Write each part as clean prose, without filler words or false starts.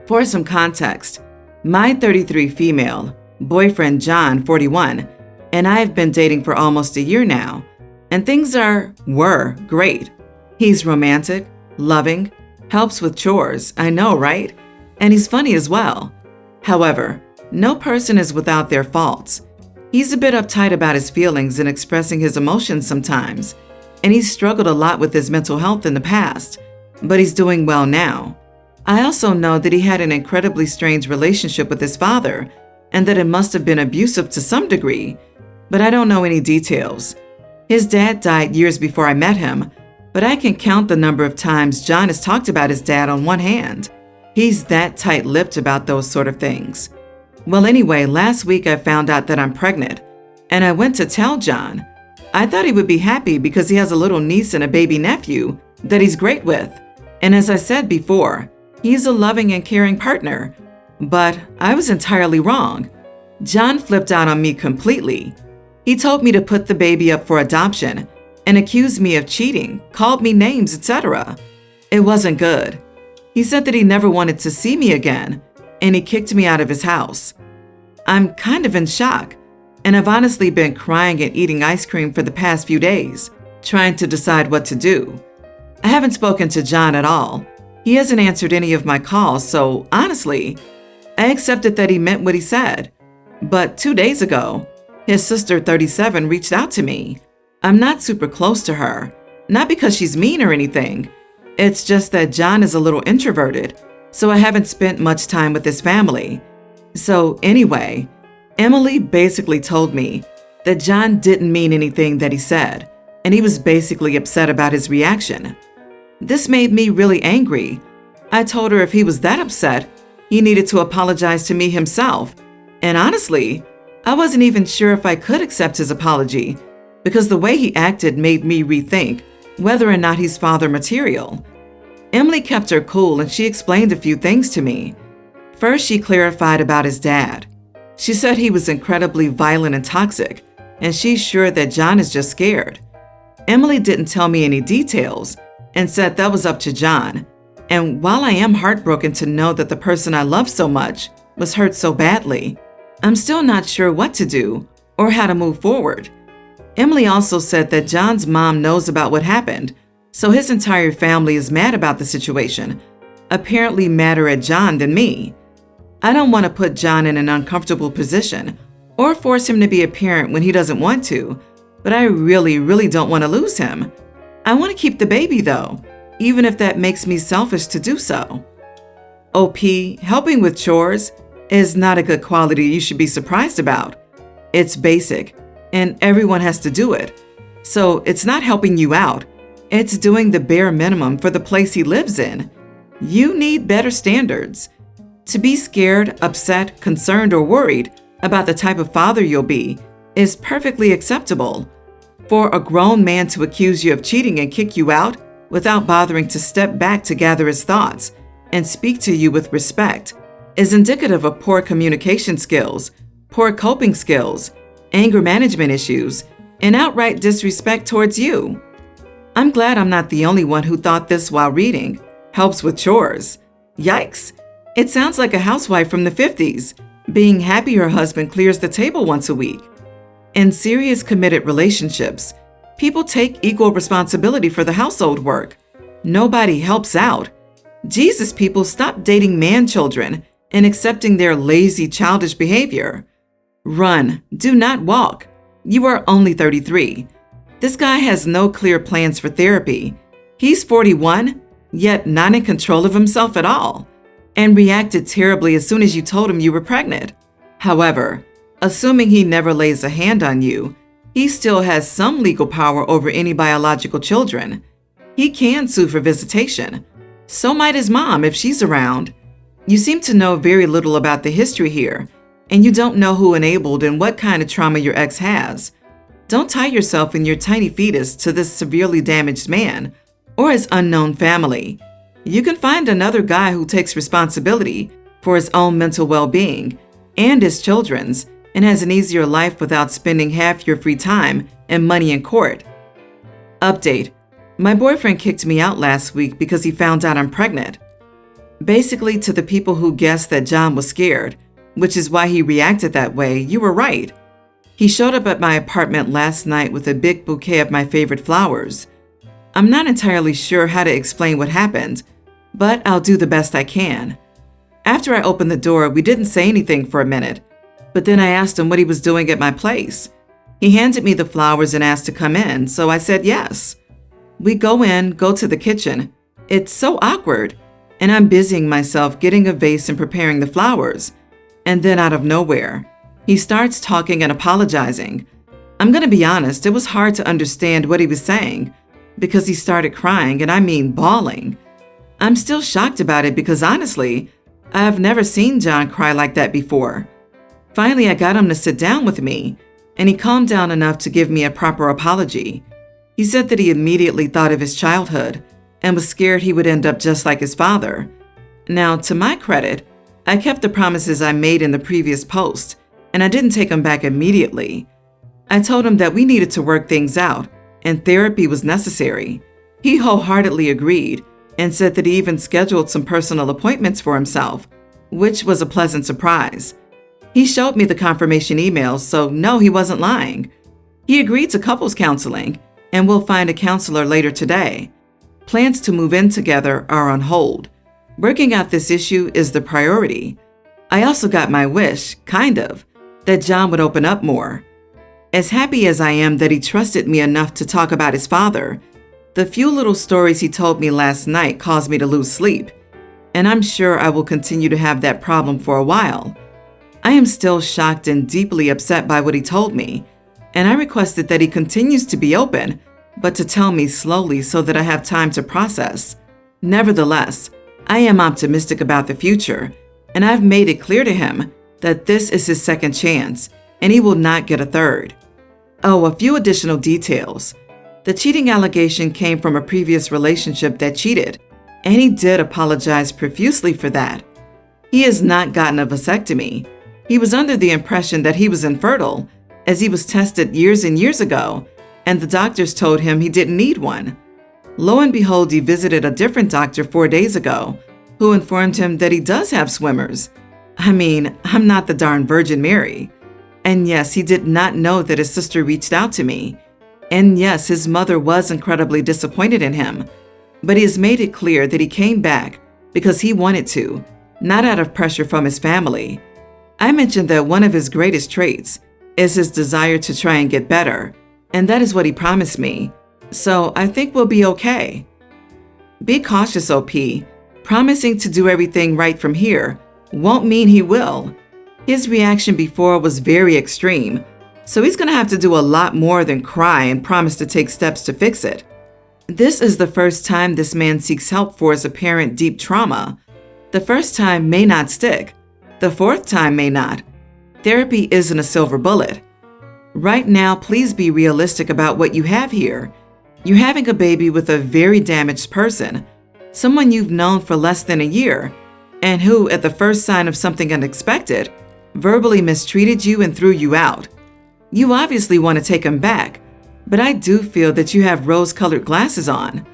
For some context, my 33 female, boyfriend John, 41, and I have been dating for almost a year now, and things were great. He's romantic, loving, helps with chores, I know, right? And he's funny as well. However, no person is without their faults. He's a bit uptight about his feelings and expressing his emotions sometimes, and he's struggled a lot with his mental health in the past, but he's doing well now. I also know that he had an incredibly strange relationship with his father, and that it must have been abusive to some degree, but I don't know any details. His dad died years before I met him, but I can count the number of times John has talked about his dad on one hand. He's that tight-lipped about those sort of things. Well, anyway, last week I found out that I'm pregnant, and I went to tell John. I thought he would be happy because he has a little niece and a baby nephew that he's great with. And as I said before, he's a loving and caring partner. But I was entirely wrong. John flipped out on me completely. He told me to put the baby up for adoption and accused me of cheating, called me names, etc. It wasn't good. He said that he never wanted to see me again, and he kicked me out of his house. I'm kind of in shock, and I've honestly been crying and eating ice cream for the past few days, trying to decide what to do. I haven't spoken to John at all. He hasn't answered any of my calls, so honestly, I accepted that he meant what he said. But 2 days ago, his sister, 37, reached out to me. I'm not super close to her, not because she's mean or anything. It's just that John is a little introverted, so I haven't spent much time with his family. So anyway, Emily basically told me that John didn't mean anything that he said, and he was basically upset about his reaction. This made me really angry. I told her if he was that upset, he needed to apologize to me himself. And honestly, I wasn't even sure if I could accept his apology, because the way he acted made me rethink whether or not he's father material. Emily kept her cool and she explained a few things to me. First, she clarified about his dad. She said he was incredibly violent and toxic, and she's sure that John is just scared. Emily didn't tell me any details and said that was up to John. And while I am heartbroken to know that the person I love so much was hurt so badly, I'm still not sure what to do or how to move forward. Emily also said that John's mom knows about what happened, so his entire family is mad about the situation, apparently madder at John than me. I don't want to put John in an uncomfortable position or force him to be a parent when he doesn't want to, but I really don't want to lose him. I want to keep the baby though, even if that makes me selfish to do so. OP, helping with chores is not a good quality you should be surprised about. It's basic, and everyone has to do it. So it's not helping you out. It's doing the bare minimum for the place he lives in. You need better standards. To be scared, upset, concerned, or worried about the type of father you'll be is perfectly acceptable. For a grown man to accuse you of cheating and kick you out without bothering to step back to gather his thoughts and speak to you with respect is indicative of poor communication skills, poor coping skills, anger management issues, and outright disrespect towards you. I'm glad I'm not the only one who thought this while reading. Helps with chores. Yikes! It sounds like a housewife from the 50s, being happy her husband clears the table once a week. In serious committed relationships, people take equal responsibility for the household work. Nobody helps out. Jesus, people, stop dating man-children and accepting their lazy, childish behavior. Run, do not walk. You are only 33. This guy has no clear plans for therapy. He's 41, yet not in control of himself at all, and reacted terribly as soon as you told him you were pregnant. However, assuming he never lays a hand on you, he still has some legal power over any biological children. He can sue for visitation. So might his mom if she's around. You seem to know very little about the history here, and you don't know who enabled and what kind of trauma your ex has. Don't tie yourself and your tiny fetus to this severely damaged man or his unknown family. You can find another guy who takes responsibility for his own mental well-being and his children's and has an easier life without spending half your free time and money in court. Update: my boyfriend kicked me out last week because he found out I'm pregnant. Basically, to the people who guessed that John was scared, which is why he reacted that way, you were right. He showed up at my apartment last night with a big bouquet of my favorite flowers. I'm not entirely sure how to explain what happened, but I'll do the best I can. After I opened the door, we didn't say anything for a minute, but then I asked him what he was doing at my place. He handed me the flowers and asked to come in, so I said yes. We go to the kitchen. It's so awkward, and I'm busying myself getting a vase and preparing the flowers. And then out of nowhere, he starts talking and apologizing. I'm going to be honest, it was hard to understand what he was saying because he started crying, and I mean bawling. I'm still shocked about it because honestly, I've never seen John cry like that before. Finally, I got him to sit down with me, and he calmed down enough to give me a proper apology. He said that he immediately thought of his childhood and was scared he would end up just like his father. Now, to my credit, I kept the promises I made in the previous post, and I didn't take them back immediately. I told him that we needed to work things out, and therapy was necessary. He wholeheartedly agreed and said that he even scheduled some personal appointments for himself, which was a pleasant surprise. He showed me the confirmation emails, so no, he wasn't lying. He agreed to couples counseling, and we'll find a counselor later today. Plans to move in together are on hold. Working out this issue is the priority. I also got my wish, kind of, that John would open up more. As happy as I am that he trusted me enough to talk about his father, the few little stories he told me last night caused me to lose sleep, and I'm sure I will continue to have that problem for a while. I am still shocked and deeply upset by what he told me, and I requested that he continues to be open, but to tell me slowly so that I have time to process. Nevertheless, I am optimistic about the future, and I've made it clear to him that this is his second chance, and he will not get a third. Oh, a few additional details. The cheating allegation came from a previous relationship that cheated, and he did apologize profusely for that. He has not gotten a vasectomy. He was under the impression that he was infertile, as he was tested years and years ago, and the doctors told him he didn't need one. Lo and behold, he visited a different doctor 4 days ago, who informed him that he does have swimmers. I mean, I'm not the darn Virgin Mary. And yes, he did not know that his sister reached out to me. And yes, his mother was incredibly disappointed in him. But he has made it clear that he came back because he wanted to, not out of pressure from his family. I mentioned that one of his greatest traits is his desire to try and get better, and that is what he promised me. So I think we'll be okay. Be cautious, OP. Promising to do everything right from here won't mean he will. His reaction before was very extreme, so he's going to have to do a lot more than cry and promise to take steps to fix it. This is the first time this man seeks help for his apparent deep trauma. The first time may not stick. The fourth time may not. Therapy isn't a silver bullet. Right now, please be realistic about what you have here. You're having a baby with a very damaged person, someone you've known for less than a year, and who, at the first sign of something unexpected, verbally mistreated you and threw you out. You obviously want to take him back, but I do feel that you have rose-colored glasses on.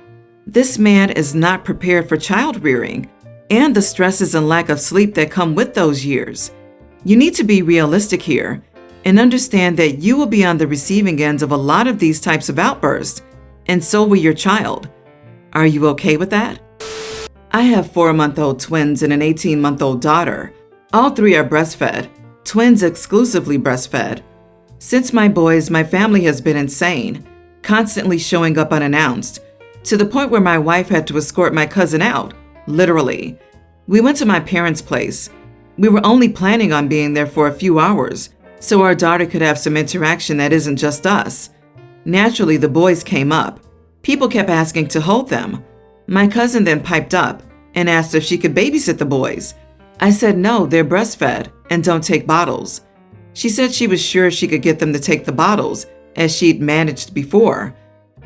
This man is not prepared for child rearing and the stresses and lack of sleep that come with those years. You need to be realistic here and understand that you will be on the receiving end of a lot of these types of outbursts, and so will your child. Are you okay with that? I have 4-month-old twins and an 18-month-old daughter. All three are breastfed, twins exclusively breastfed. Since my boys, my family has been insane, constantly showing up unannounced, to the point where my wife had to escort my cousin out, literally. We went to my parents' place. We were only planning on being there for a few hours, so our daughter could have some interaction that isn't just us. Naturally, the boys came up. People kept asking to hold them. My cousin then piped up and asked if she could babysit the boys. I said no, they're breastfed and don't take bottles. She said she was sure she could get them to take the bottles, as she'd managed before.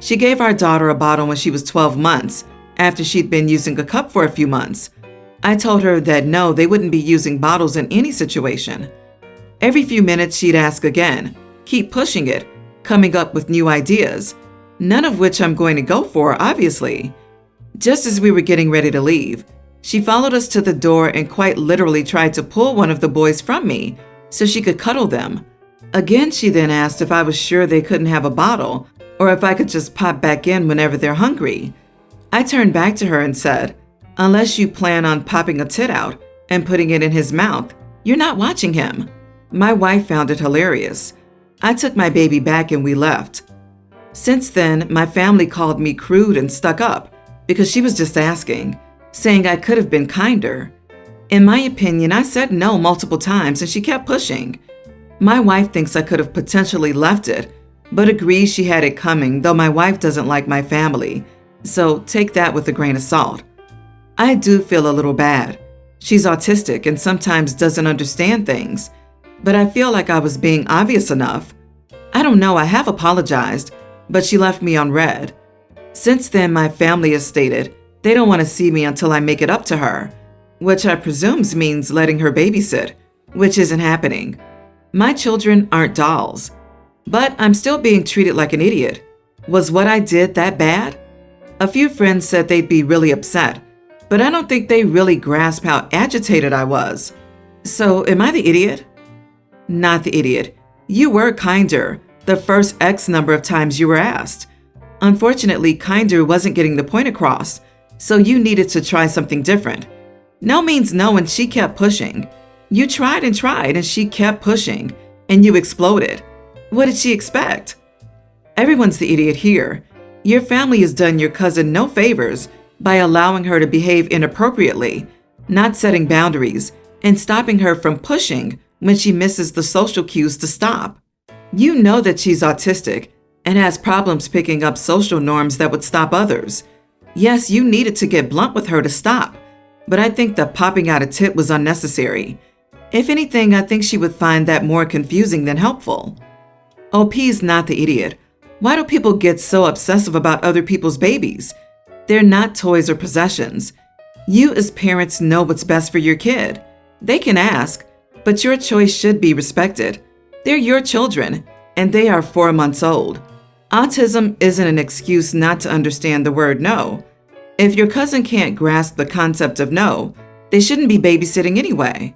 She gave our daughter a bottle when she was 12 months, after she'd been using a cup for a few months. I told her that no, they wouldn't be using bottles in any situation. Every few minutes she'd ask again, keep pushing it, coming up with new ideas, none of which I'm going to go for, obviously. Just as we were getting ready to leave, She followed us to the door and quite literally tried to pull one of the boys from me so she could cuddle them. Again, she then asked if I was sure they couldn't have a bottle or if I could just pop back in whenever they're hungry. I turned back to her and said, "Unless you plan on popping a tit out and putting it in his mouth, you're not watching him." My wife found it hilarious. I took my baby back and we left. Since then, my family called me crude and stuck up because she was just asking, saying I could have been kinder. In my opinion, I said no multiple times and she kept pushing. My wife thinks I could have potentially left it, but agrees she had it coming, though my wife doesn't like my family, so take that with a grain of salt. I do feel a little bad. She's autistic and sometimes doesn't understand things, but I feel like I was being obvious enough. I don't know, I have apologized, but she left me on red. Since then, my family has stated they don't want to see me until I make it up to her, which I presume means letting her babysit, which isn't happening. My children aren't dolls, but I'm still being treated like an idiot. Was what I did that bad? A few friends said they'd be really upset, but I don't think they really grasp how agitated I was. So, am I the idiot? Not the idiot. You were kinder the first X number of times you were asked. Unfortunately, kinder wasn't getting the point across, so you needed to try something different. No means no, and she kept pushing. You tried and she kept pushing, and you exploded. What did she expect? Everyone's the idiot here. Your family has done your cousin no favors by allowing her to behave inappropriately, not setting boundaries, and stopping her from pushing when she misses the social cues to stop. You know that she's autistic and has problems picking up social norms that would stop others. Yes, you needed to get blunt with her to stop, but I think the popping out a tit was unnecessary. If anything, I think she would find that more confusing than helpful. OP's not the idiot. Why do people get so obsessive about other people's babies? They're not toys or possessions. You as parents know what's best for your kid. They can ask, but your choice should be respected. They're your children, and they are 4 months old. Autism isn't an excuse not to understand the word no. If your cousin can't grasp the concept of no, they shouldn't be babysitting anyway.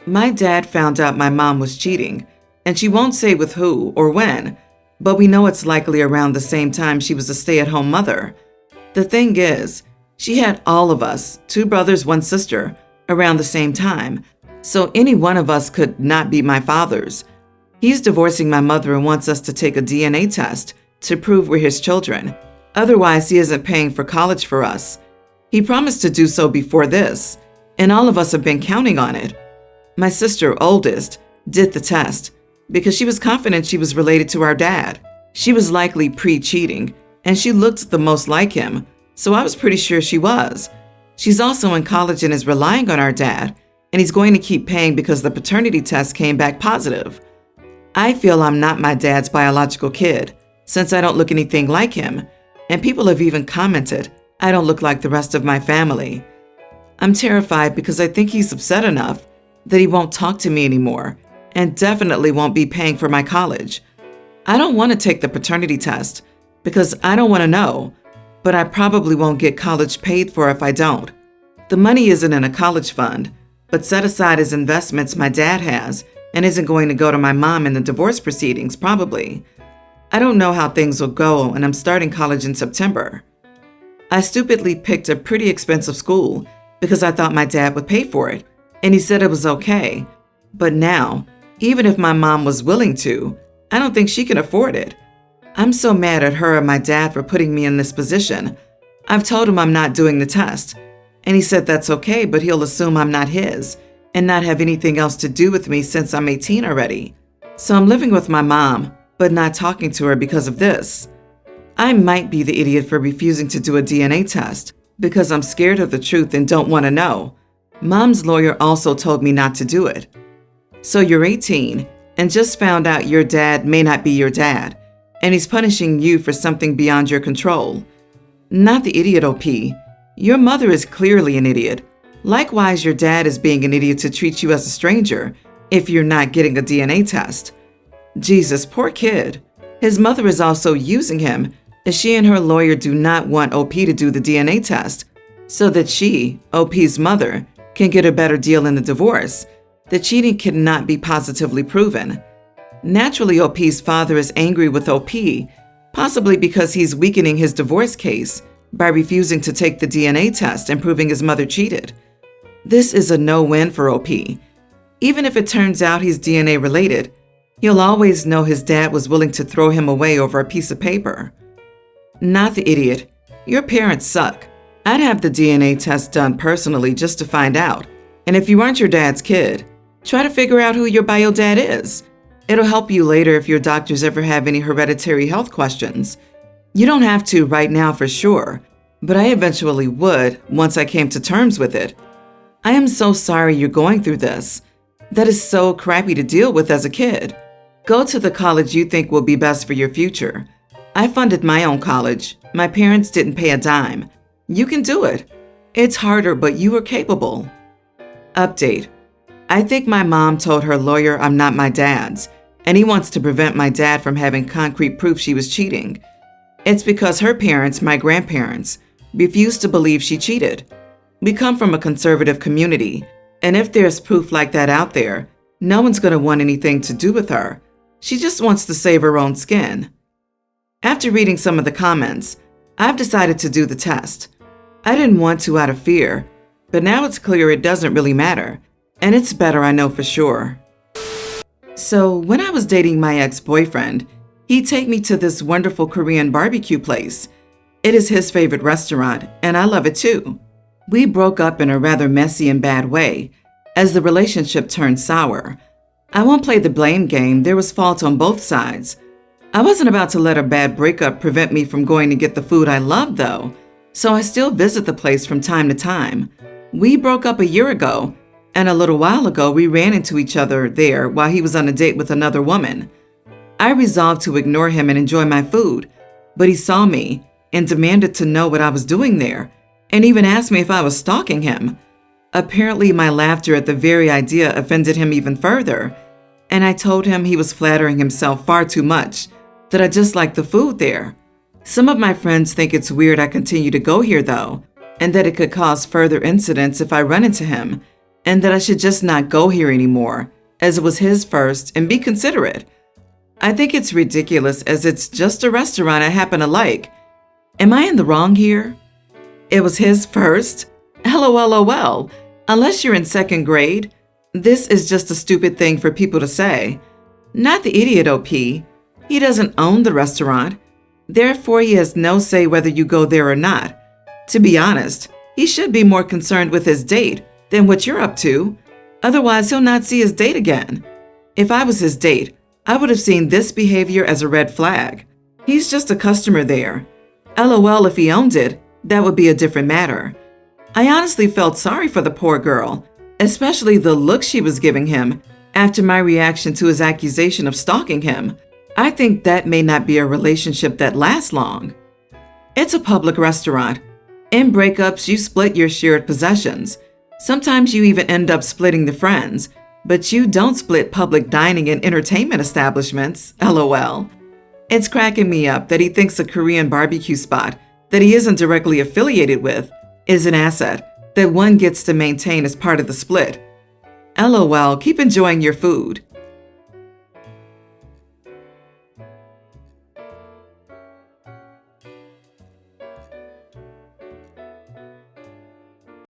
My dad found out my mom was cheating, and she won't say with who or when, but we know it's likely around the same time she was a stay-at-home mother. The thing is, she had all of us, 2 brothers, 1 sister, around the same time, so any one of us could not be my father's. He's divorcing my mother and wants us to take a DNA test to prove we're his children. Otherwise, he isn't paying for college for us. He promised to do so before this, and all of us have been counting on it. My sister, oldest, did the test because she was confident she was related to our dad. She was likely pre-cheating, and she looked the most like him, so I was pretty sure she was. She's also in college and is relying on our dad, and he's going to keep paying because the paternity test came back positive. I feel I'm not my dad's biological kid, since I don't look anything like him, and people have even commented I don't look like the rest of my family. I'm terrified because I think he's upset enough that he won't talk to me anymore, and definitely won't be paying for my college. I don't want to take the paternity test because I don't want to know, but I probably won't get college paid for if I don't. The money isn't in a college fund, but set aside as investments my dad has and isn't going to go to my mom in the divorce proceedings, probably. I don't know how things will go, and I'm starting college in September. I stupidly picked a pretty expensive school because I thought my dad would pay for it, and he said it was okay. But now, even if my mom was willing to, I don't think she can afford it. I'm so mad at her and my dad for putting me in this position. I've told him I'm not doing the test, and he said that's okay, but he'll assume I'm not his and not have anything else to do with me since I'm 18 already. So I'm living with my mom, but not talking to her because of this. I might be the idiot for refusing to do a DNA test because I'm scared of the truth and don't want to know. Mom's lawyer also told me not to do it. So you're 18 and just found out your dad may not be your dad, and he's punishing you for something beyond your control. Not the idiot, OP. Your mother is clearly an idiot. Likewise, your dad is being an idiot to treat you as a stranger if you're not getting a DNA test. Jesus, poor kid. His mother is also using him, as she and her lawyer do not want OP to do the DNA test, so that she, OP's mother, can get a better deal in the divorce. The cheating cannot be positively proven. Naturally, OP's father is angry with OP, possibly because he's weakening his divorce case by refusing to take the DNA test and proving his mother cheated. This is a no-win for OP. Even if it turns out he's DNA related, he'll always know his dad was willing to throw him away over a piece of paper. Not the idiot. Your parents suck. I'd have the DNA test done personally just to find out. And if you aren't your dad's kid, try to figure out who your bio dad is. It'll help you later if your doctors ever have any hereditary health questions. You don't have to right now for sure, but I eventually would once I came to terms with it. I am so sorry you're going through this. That is so crappy to deal with as a kid. Go to the college you think will be best for your future. I funded my own college. My parents didn't pay a dime. You can do it. It's harder, but you are capable. Update. I think my mom told her lawyer I'm not my dad's, and he wants to prevent my dad from having concrete proof she was cheating. It's because her parents, my grandparents, refused to believe she cheated. We come from a conservative community, and if there's proof like that out there, no one's going to want anything to do with her. She just wants to save her own skin. After reading some of the comments, I've decided to do the test. I didn't want to out of fear, but now it's clear it doesn't really matter, and it's better I know for sure. So when I was dating my ex-boyfriend, he'd take me to this wonderful Korean barbecue place. It is his favorite restaurant, and I love it too. We broke up in a rather messy and bad way, as the relationship turned sour. I won't play the blame game, there was fault on both sides. I wasn't about to let a bad breakup prevent me from going to get the food I loved though, so I still visit the place from time to time. We broke up a year ago, and a little while ago we ran into each other there while he was on a date with another woman. I resolved to ignore him and enjoy my food, but he saw me and demanded to know what I was doing there, and even asked me if I was stalking him. Apparently, my laughter at the very idea offended him even further, and I told him he was flattering himself far too much, that I just liked the food there. Some of my friends think it's weird I continue to go here though, and that it could cause further incidents if I run into him, and that I should just not go here anymore, as it was his first, and be considerate. I think it's ridiculous as it's just a restaurant I happen to like. Am I in the wrong here? It was his first? LOL. Unless you're in second grade, this is just a stupid thing for people to say. Not the idiot OP. He doesn't own the restaurant. Therefore, he has no say whether you go there or not. To be honest, he should be more concerned with his date than what you're up to. Otherwise, he'll not see his date again. If I was his date, I would have seen this behavior as a red flag. He's just a customer there. LOL, if he owned it, that would be a different matter. I honestly felt sorry for the poor girl, especially the look she was giving him after my reaction to his accusation of stalking him. I think that may not be a relationship that lasts long. It's a public restaurant. In breakups, you split your shared possessions. Sometimes you even end up splitting the friends, but you don't split public dining and entertainment establishments, LOL. It's cracking me up that he thinks a Korean barbecue spot that he isn't directly affiliated with is an asset that one gets to maintain as part of the split. LOL, keep enjoying your food.